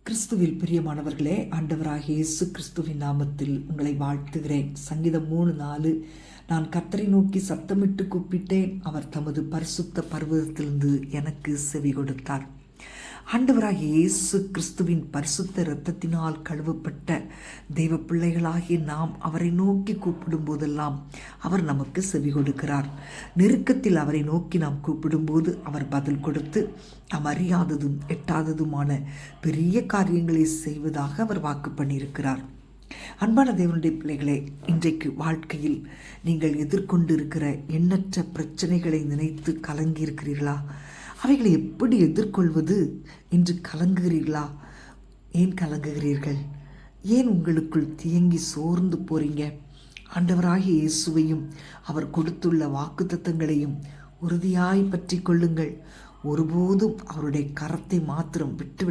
கிறிஸ்துவில் பிரியமானவர்களே, ஆண்டவராகிய இயேசு கிறிஸ்துவின் நாமத்தில் உங்களை வாழ்த்துகிறேன். சங்கீதம் 3:4, நான் கர்த்தரை நோக்கி சத்தமிட்டு கூப்பிட்டேன், அவர் தமது பரிசுத்த பர்வதத்திலிருந்து எனக்கு செவி கொடுத்தார். ஆண்டவராகிய இயேசு கிறிஸ்துவின் பரிசுத்த இரத்தத்தினால் கழுவப்பட்ட தெய்வ பிள்ளைகளாகிய நாம் அவரை நோக்கி கூப்பிடும் போதெல்லாம் அவர் நமக்கு செவி கொடுக்கிறார். நெருக்கத்தில் அவரை நோக்கி நாம் கூப்பிடும்போது அவர் பதில் கொடுத்து நாம் அறியாததும் எட்டாததுமான பெரிய காரியங்களை செய்வதாக அவர் வாக்கு பண்ணியிருக்கிறார். அன்பான தேவனுடைய பிள்ளைகளே, இன்றைக்கு வாழ்க்கையில் நீங்கள் எதிர்கொண்டு இருக்கிற எண்ணற்ற பிரச்சனைகளை நினைத்து கலங்கியிருக்கிறீர்களா? அவைகளை எப்படி எதிர்கொள்வது என்று கலங்குகிறீர்களா? ஏன் கலங்குகிறீர்கள்? ஏன் உங்களுக்குள் தியங்கி சோர்ந்து போறீங்க? ஆண்டவராகிய இயேசுவையும் அவர் கொடுத்துள்ள வாக்குத்தத்தங்களையும் உறுதியாய் பற்றி கொள்ளுங்கள். ஒருபோதும் அவருடைய கரத்தை மாத்திரம் விட்டுவிட